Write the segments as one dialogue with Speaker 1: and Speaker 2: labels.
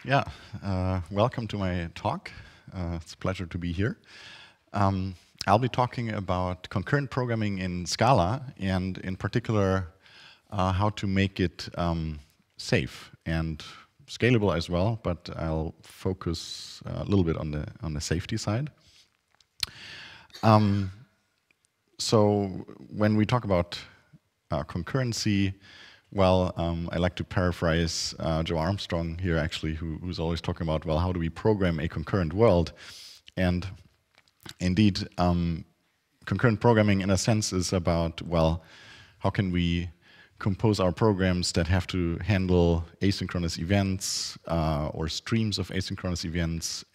Speaker 1: Yeah, welcome to my talk. It's a pleasure to be here. I'll be talking about concurrent programming in Scala, and in particular, how to make it safe and scalable as well, but I'll focus a little bit on the safety side. So when we talk about concurrency, well, I like to paraphrase Joe Armstrong here, actually, who's always talking about, well, how do we program a concurrent world? And indeed, concurrent programming, in a sense, is about, well, how can we compose our programs that have to handle asynchronous events or streams of asynchronous events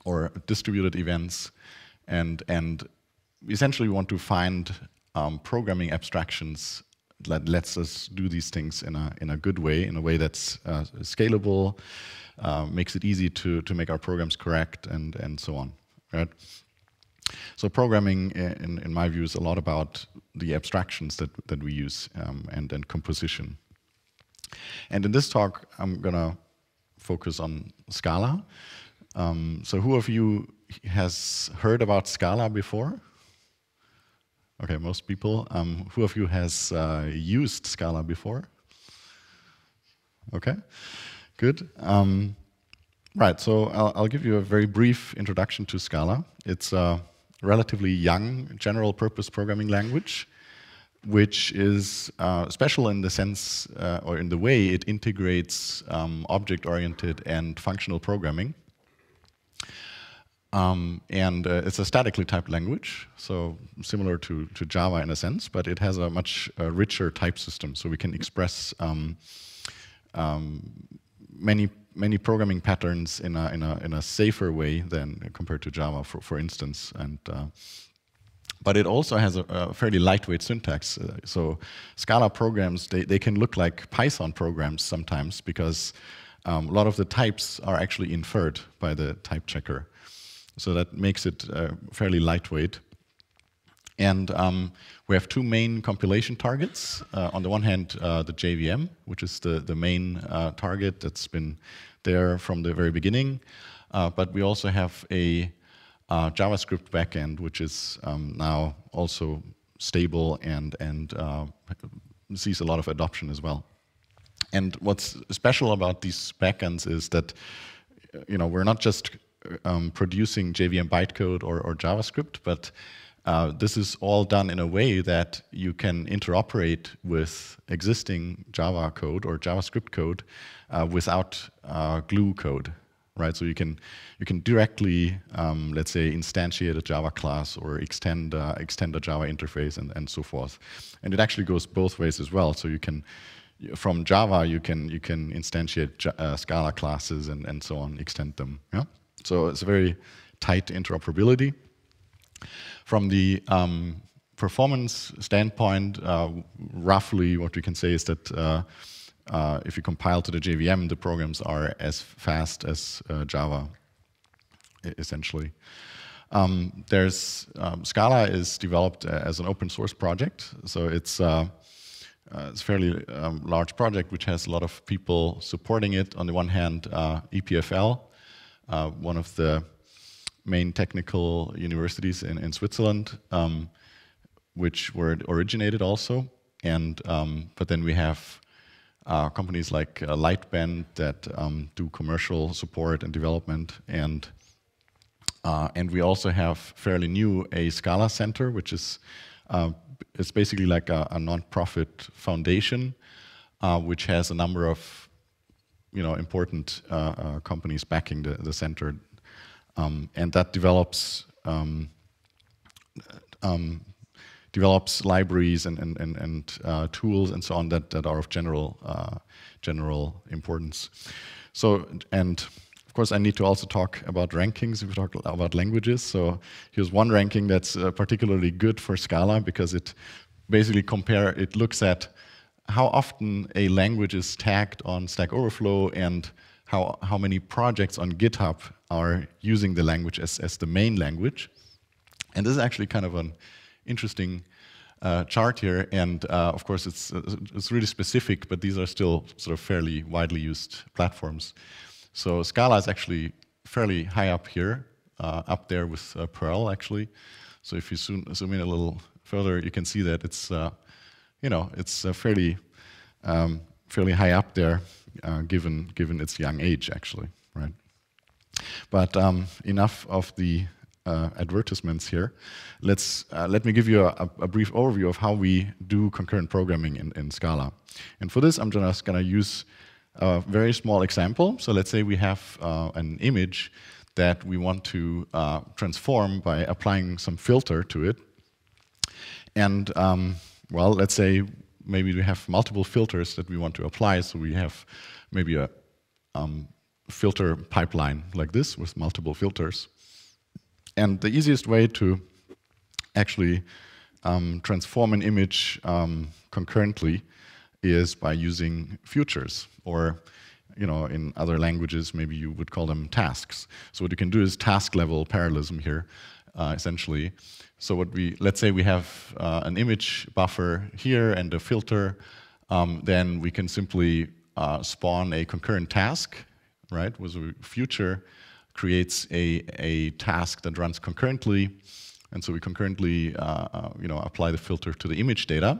Speaker 1: or distributed events, and essentially we want to find programming abstractions that lets us do these things in a good way, in a way that's scalable, makes it easy to make our programs correct, and so on. Right? So programming, in my view, is a lot about the abstractions that we use and composition. And in this talk, I'm gonna focus on Scala. So who of you has heard about Scala before? Okay, most people. Who of you has used Scala before? Okay, good. Right, so I'll give you a very brief introduction to Scala. It's a relatively young general-purpose programming language, which is special in the sense, or in the way it integrates object-oriented and functional programming. It's a statically typed language, so similar to Java in a sense, but it has a much richer type system, so we can express many programming patterns in a safer way than compared to Java, for instance. But it also has a fairly lightweight syntax. So Scala programs, they can look like Python programs sometimes, because a lot of the types are actually inferred by the type checker. So that makes it fairly lightweight. And we have two main compilation targets. On the one hand, the JVM, which is the main target that's been there from the very beginning. But we also have a JavaScript backend, which is now also stable and sees a lot of adoption as well. And what's special about these backends is that we're not just producing JVM bytecode or JavaScript, but this is all done in a way that you can interoperate with existing Java code or JavaScript code without glue code, right? So you can directly, let's say, instantiate a Java class or extend a Java interface and so forth. And it actually goes both ways as well. So you can, from Java, you can instantiate Scala classes and so on, extend them. Yeah. So it's a very tight interoperability. From the performance standpoint, roughly what we can say is that if you compile to the JVM, the programs are as fast as Java, essentially. Scala is developed as an open source project, so it's a fairly large project which has a lot of people supporting it. On the one hand, EPFL, one of the main technical universities in Switzerland, which were originated also, and but then we have companies like Lightbend that do commercial support and development, and we also have fairly new a Scala Center, which is it's basically like a non-profit foundation, which has a number of important companies backing the center, and that develops libraries and tools and so on that are of general importance. So, and of course, I need to also talk about rankings if we talk about languages. So here's one ranking that's particularly good for Scala, because it basically it looks at how often a language is tagged on Stack Overflow and how many projects on GitHub are using the language as the main language. And this is actually kind of an interesting chart here, and of course it's really specific, but these are still sort of fairly widely used platforms. So Scala is actually fairly high up here, up there with Perl actually. So if you zoom in a little further, you can see that it's it's fairly high up there, given its young age actually, right? But enough of the advertisements here. Let me give you a brief overview of how we do concurrent programming in Scala. And for this, I'm just going to use a very small example. So let's say we have an image that we want to transform by applying some filter to it. And well, let's say maybe we have multiple filters that we want to apply. So we have maybe a filter pipeline like this with multiple filters. And the easiest way to actually transform an image concurrently is by using futures, or in other languages, maybe you would call them tasks. So what you can do is task-level parallelism here, essentially. So let's say we have an image buffer here and a filter, then we can simply spawn a concurrent task, right? With a future creates a task that runs concurrently, and so we concurrently apply the filter to the image data,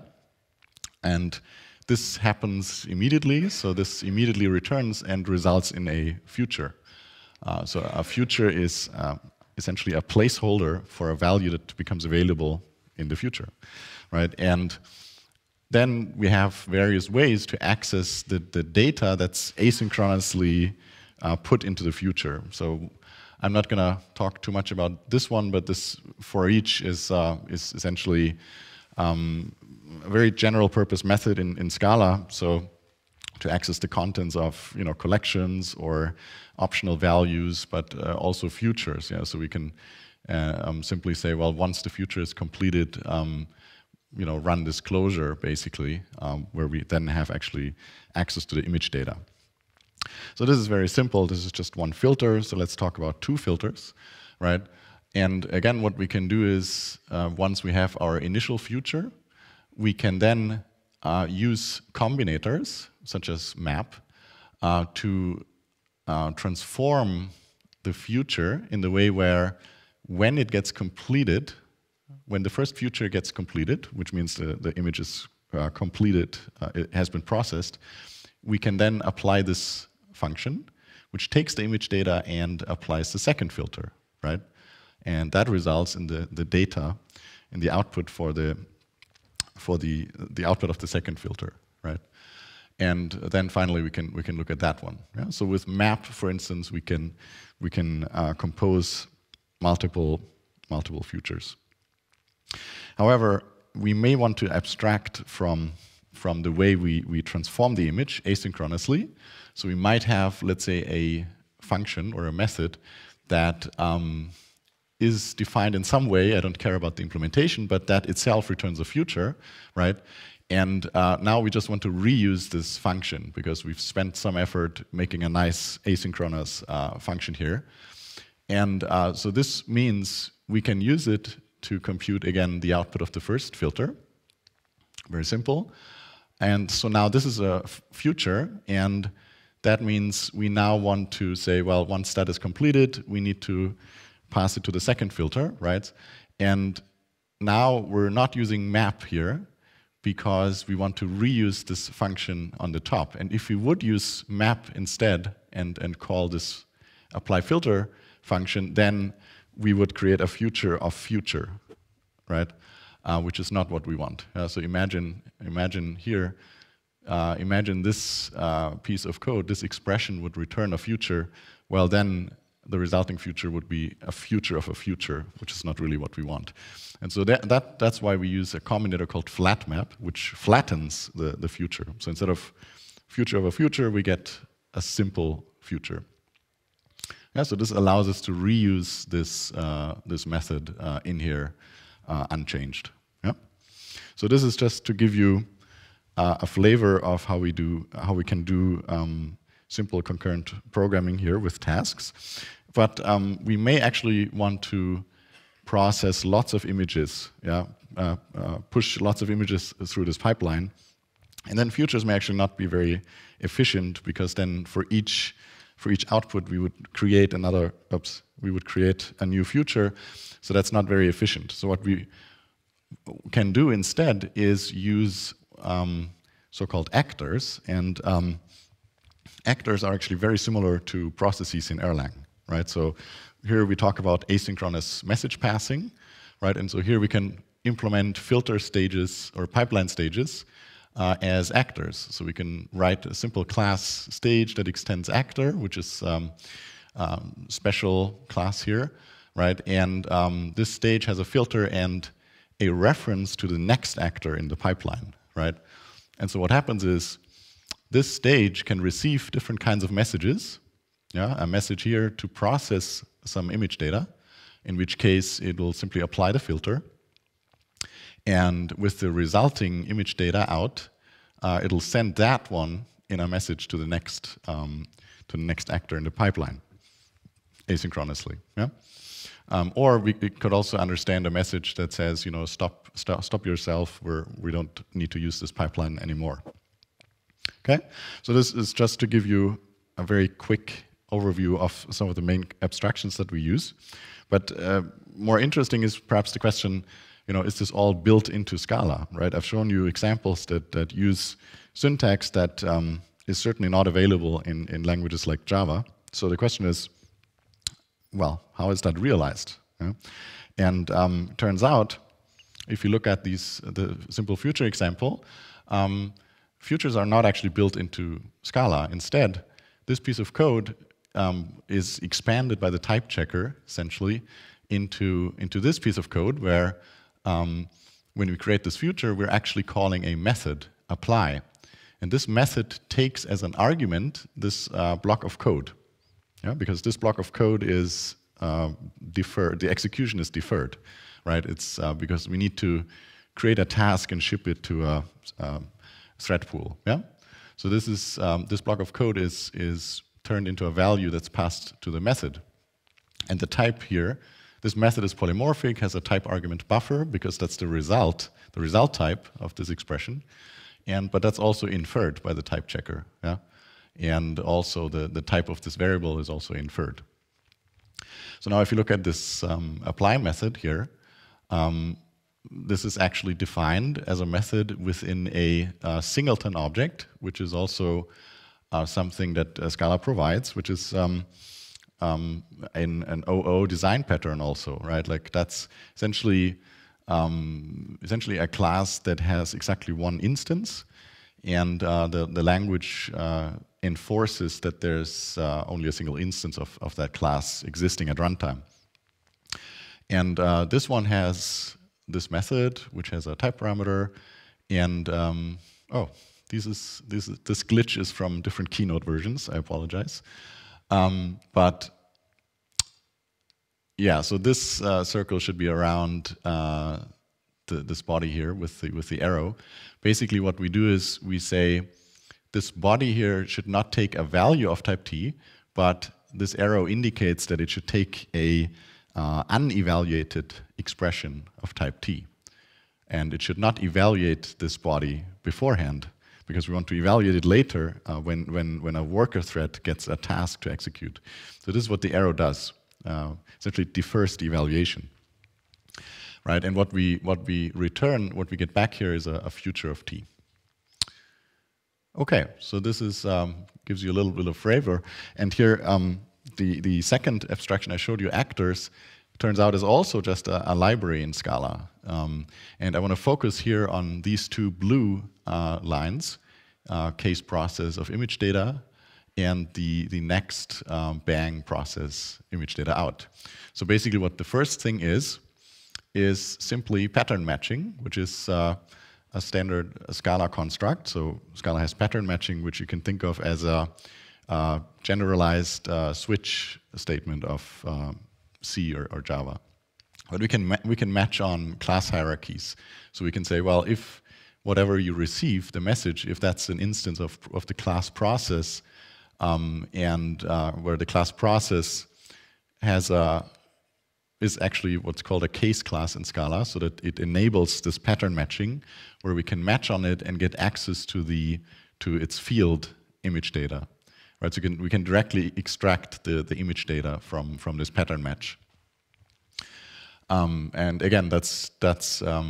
Speaker 1: and this happens immediately. So this immediately returns and results in a future. So a future is essentially a placeholder for a value that becomes available in the future, right? And then we have various ways to access the data that's asynchronously put into the future. So I'm not going to talk too much about this one, but this for each is essentially a very general purpose method in Scala. So to access the contents of collections or optional values, but also futures. Yeah, so we can simply say, well, once the future is completed, run this closure basically, where we then have actually access to the image data. So this is very simple. This is just one filter. So let's talk about two filters, right? And again, what we can do is once we have our initial future, we can then use combinators such as map to transform the future in the way where when it gets completed, when the first future gets completed, which means the image is completed, it has been processed, we can then apply this function, which takes the image data and applies the second filter, right? And that results in the data, in the output for the output of the second filter, right? And then finally we can look at that one. Yeah? So with map, for instance, we can compose multiple futures. However, we may want to abstract from the way we transform the image asynchronously. So we might have, let's say, a function or a method that is defined in some way. I don't care about the implementation, but that itself returns a future, right? And now we just want to reuse this function because we've spent some effort making a nice asynchronous function here. And so this means we can use it to compute, again, the output of the first filter. Very simple. And so now this is a future, and that means we now want to say, well, once that is completed, we need to pass it to the second filter, right? And now we're not using map here because we want to reuse this function on the top. And if we would use map instead and call this apply filter function, then we would create a future of future, right? Which is not what we want. So imagine here, imagine this piece of code, this expression would return a future. Well, then the resulting future would be a future of a future, which is not really what we want. And so that's why we use a combinator called flatMap, which flattens the future. So instead of future of a future, we get a simple future. Yeah, so this allows us to reuse this method in here unchanged. Yeah? So this is just to give you a flavor of how we can do simple concurrent programming here with tasks. But we may actually want to process lots of images, yeah, push lots of images through this pipeline. And then futures may actually not be very efficient, because then for each output we would create another, we would create a new future. So that's not very efficient. So what we can do instead is use so-called actors, and actors are actually very similar to processes in Erlang, right? So here we talk about asynchronous message passing, right? And so here we can implement filter stages or pipeline stages as actors. So we can write a simple class stage that extends actor, which is special class here, right? And this stage has a filter and a reference to the next actor in the pipeline, right? And so what happens is this stage can receive different kinds of messages. Yeah, a message here to process some image data, in which case it will simply apply the filter. And with the resulting image data out, it'll send that one in a message to the next actor in the pipeline, asynchronously. Yeah? Or we could also understand a message that says, you know, stop yourself. We don't need to use this pipeline anymore. Okay, so this is just to give you a very quick overview of some of the main abstractions that we use. But more interesting is perhaps the question, you know, is this all built into Scala, right? I've shown you examples that use syntax that is certainly not available in languages like Java. So the question is, well, how is that realized? Yeah? And turns out, if you look at the simple future example, futures are not actually built into Scala. Instead, this piece of code is expanded by the type checker, essentially, into this piece of code where when we create this future, we're actually calling a method, apply. And this method takes as an argument this block of code. Yeah? Because this block of code is deferred, the execution is deferred, right? It's because we need to create a task and ship it to a thread pool. Yeah? So this is this block of code is turned into a value that's passed to the method. And the type here, this method is polymorphic, has a type argument buffer, because that's the result type of this expression. But that's also inferred by the type checker. Yeah? And also the type of this variable is also inferred. So now if you look at this apply method here, this is actually defined as a method within a singleton object, which is also something that Scala provides, which is an OO design pattern also, right? Like that's essentially a class that has exactly one instance, and the language enforces that there's only a single instance of that class existing at runtime. And this one has this method, which has a type parameter, and this glitch is from different Keynote versions. I apologize. But yeah, so this circle should be around this body here with the arrow. Basically, what we do is we say this body here should not take a value of type t, but this arrow indicates that it should take a unevaluated expression of type t, and it should not evaluate this body beforehand, because we want to evaluate it later when a worker thread gets a task to execute. So this is what the arrow does. Essentially, it defers the evaluation, right? And what we return, what we get back here is a future of t. Okay, so this is gives you a little bit of flavor. And here, the second abstraction I showed you, actors, turns out is also just a library in Scala. And I want to focus here on these two blue lines, case process of image data, and the next bang process image data out. So basically what the first thing is simply pattern matching, which is a standard Scala construct. So Scala has pattern matching, which you can think of as a generalized switch statement of C or Java. But we can match on class hierarchies. So we can say, well, if whatever you receive, the message, if that's an instance of the class process, and where the class process has a is actually what's called a case class in Scala, so that it enables this pattern matching, where we can match on it and get access to its field image data. Right, so we can directly extract the image data from this pattern match. And again, that's a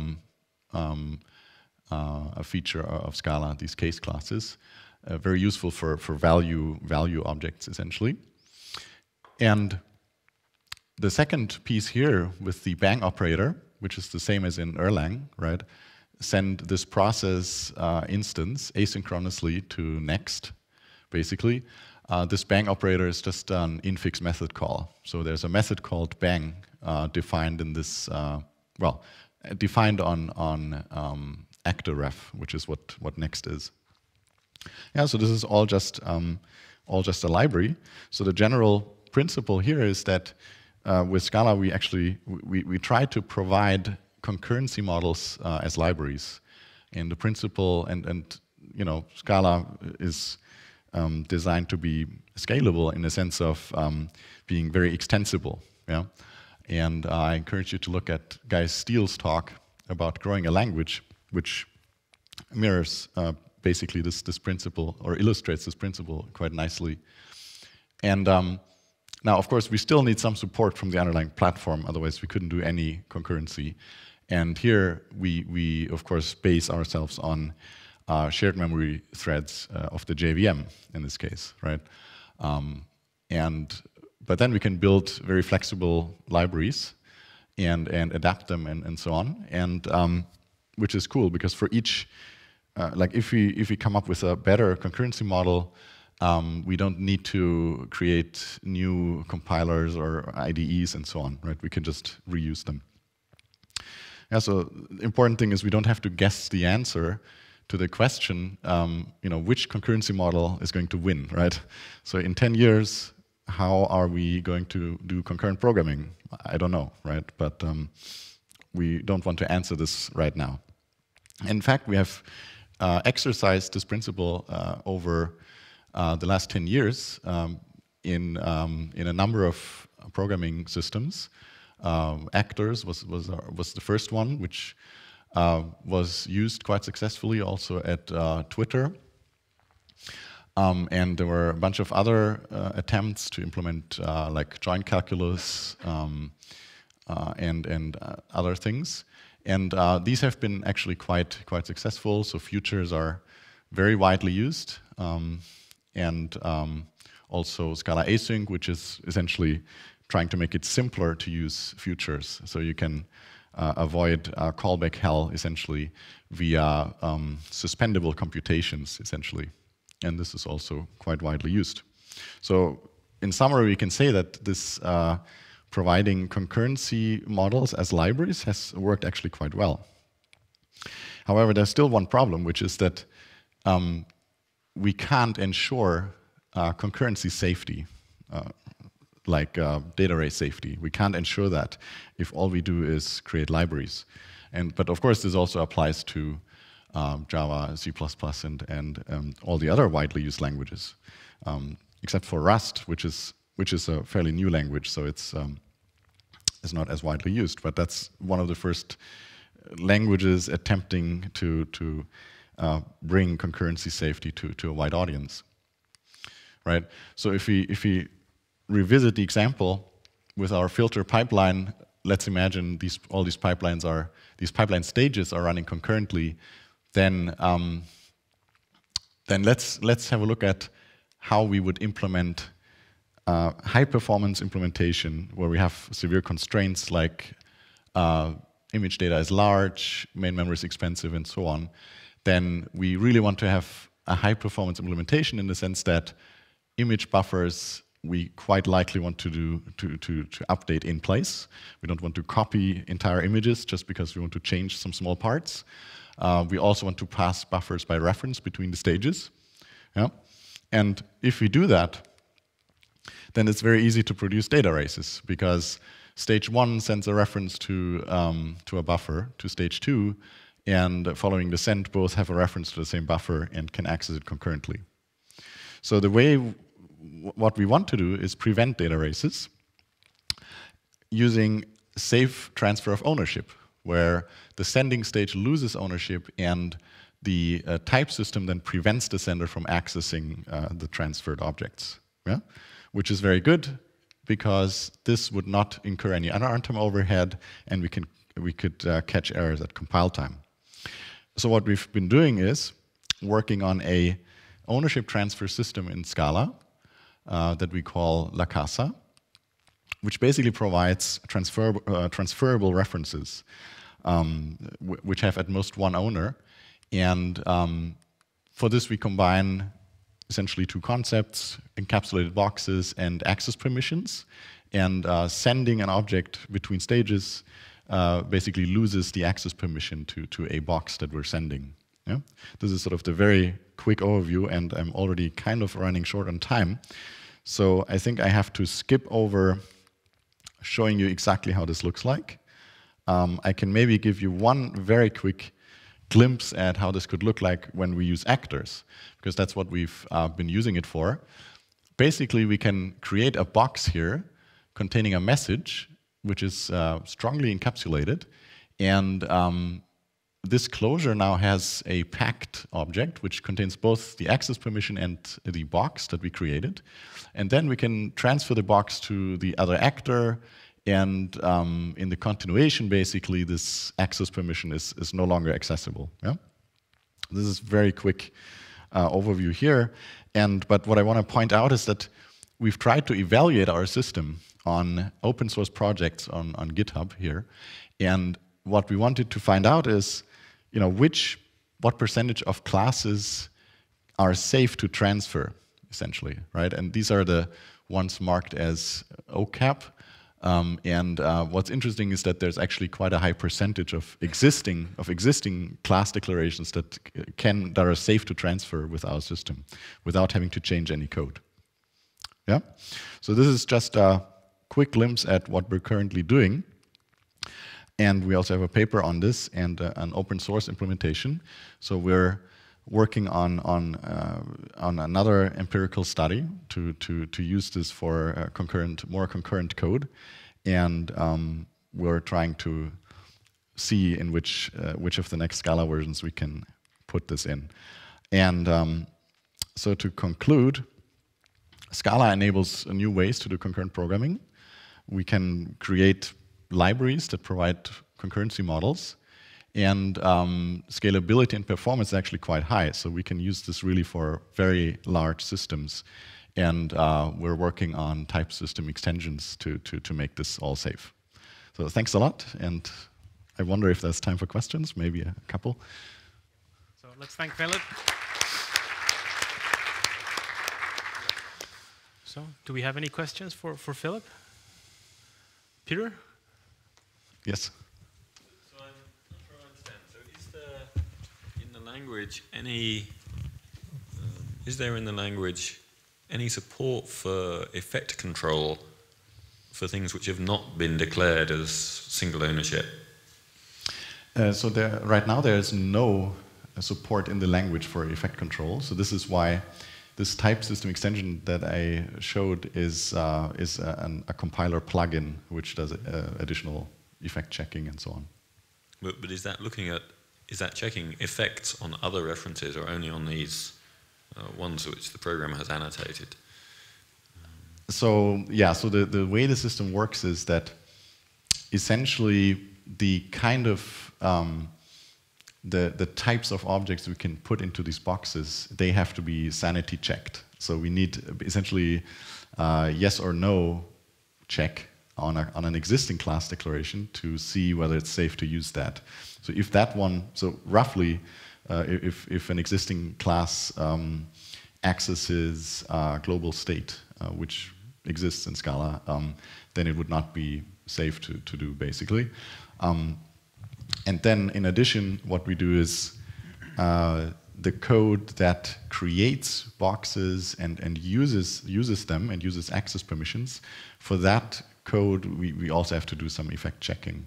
Speaker 1: feature of Scala, these case classes, very useful for value objects essentially. And the second piece here with the bang operator, which is the same as in Erlang, right? Send this process instance asynchronously to next. Basically, this bang operator is just an infix method call. So there's a method called bang defined in this, defined on actor ref, which is what next is. Yeah, so this is all just a library. So the general principle here is that with Scala we actually try to provide concurrency models as libraries, and the principle and you know, Scala is designed to be scalable in the sense of being very extensible. Yeah, and I encourage you to look at Guy Steele's talk about growing a language, which mirrors basically this principle, or illustrates this principle quite nicely. And now, of course, we still need some support from the underlying platform, otherwise we couldn't do any concurrency. And here we of course base ourselves on shared memory threads of the JVM in this case, right? But then we can build very flexible libraries and adapt them and so on, and which is cool because for each, like if we come up with a better concurrency model, we don't need to create new compilers or IDEs and so on, right? We can just reuse them. Yeah, so the important thing is we don't have to guess the answer to the question, you know, which concurrency model is going to win, right? So in 10 years, how are we going to do concurrent programming? I don't know, right? But we don't want to answer this right now. In fact, we have exercised this principle over the last 10 years in a number of programming systems. Actors was the first one, which was used quite successfully also at Twitter. And there were a bunch of other attempts to implement like joint calculus and other things. And these have been actually quite successful. So futures are very widely used. And also Scala async, which is essentially trying to make it simpler to use futures. So you can avoid callback hell essentially via suspendable computations essentially. And this is also quite widely used. So in summary, we can say that this providing concurrency models as libraries has worked actually quite well. However, there's still one problem, which is that we can't ensure concurrency safety, like data array safety. We can't ensure that if all we do is create libraries. But of course, this also applies to Java, C++, and all the other widely used languages, except for Rust, which is a fairly new language, so it's not as widely used. But that's one of the first languages attempting to bring concurrency safety to a wide audience, right? So if we revisit the example with our filter pipeline, let's imagine all these pipeline stages are running concurrently. Then let's have a look at how we would implement high performance implementation where we have severe constraints like image data is large, main memory is expensive, and so on. Then we really want to have a high performance implementation in the sense that image buffers we quite likely want to update in place. We don't want to copy entire images just because we want to change some small parts. We also want to pass buffers by reference between the stages. Yeah? And if we do that, then it's very easy to produce data races because stage 1 sends a reference to a buffer to stage 2, and following the send, both have a reference to the same buffer and can access it concurrently. So the way, what we want to do is prevent data races using safe transfer of ownership, where the sending stage loses ownership and the type system then prevents the sender from accessing the transferred objects, yeah? Which is very good because this would not incur any runtime overhead, and we could catch errors at compile time. So what we've been doing is working on a ownership transfer system in Scala that we call La Casa, which basically provides transferable references, which have at most one owner. And for this, we combine essentially two concepts: encapsulated boxes and access permissions. And sending an object between stages basically loses the access permission to a box that we're sending. Yeah? This is sort of the very quick overview, and I'm already kind of running short on time. So I think I have to skip over showing you exactly how this looks like. I can maybe give you one very quick glimpse at how this could look like when we use actors, because that's what we've been using it for. Basically, we can create a box here containing a message, which is strongly encapsulated, and this closure now has a packed object, which contains both the access permission and the box that we created. And then we can transfer the box to the other actor, and in the continuation, basically, this access permission is no longer accessible. Yeah? This is very quick overview here. But what I want to point out is that we've tried to evaluate our system on open source projects on GitHub here. And what we wanted to find out is, what percentage of classes are safe to transfer, essentially, right? And these are the ones marked as OCAP. What's interesting is that there's actually quite a high percentage of existing class declarations that are safe to transfer with our system without having to change any code. Yeah. So this is just a quick glimpse at what we're currently doing. And we also have a paper on this and an open source implementation. So we're working on another empirical study to use this for more concurrent code. And we're trying to see in which of the next Scala versions we can put this in. And so to conclude, Scala enables new ways to do concurrent programming. We can create libraries that provide concurrency models, and scalability and performance is actually quite high, so we can use this really for very large systems. And we're working on type system extensions to make this all safe. So thanks a lot, and I wonder if there's time for questions, maybe a couple.
Speaker 2: So let's thank Philipp. So do we have any questions for Philipp? Peter?
Speaker 1: Yes.
Speaker 3: So I'm not sure I understand. So is there in the language any support for effect control for things which have not been declared as single ownership?
Speaker 1: So right now there is no support in the language for effect control. So this is why this type system extension that I showed is a compiler plugin which does additional effect checking and so on.
Speaker 3: But is that checking effects on other references or only on these ones which the program has annotated?
Speaker 1: So yeah, so the way the system works is that essentially the kind of the types of objects we can put into these boxes, they have to be sanity checked. So we need essentially yes or no check on an existing class declaration to see whether it's safe to use that. So if that one, so roughly, if an existing class accesses global state, which exists in Scala, then it would not be safe to do, basically. And then, in addition, what we do is the code that creates boxes and uses them and uses access permissions. For that code, we also have to do some effect checking.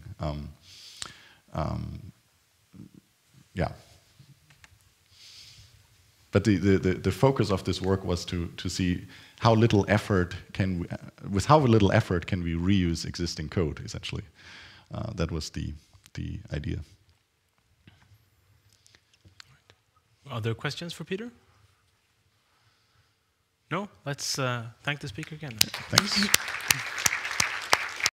Speaker 1: Yeah. But the focus of this work was to see how little effort can we, with how little effort can we reuse existing code, essentially. That was the idea.
Speaker 2: Other questions for Peter? No? Let's thank the speaker again.
Speaker 1: Thanks.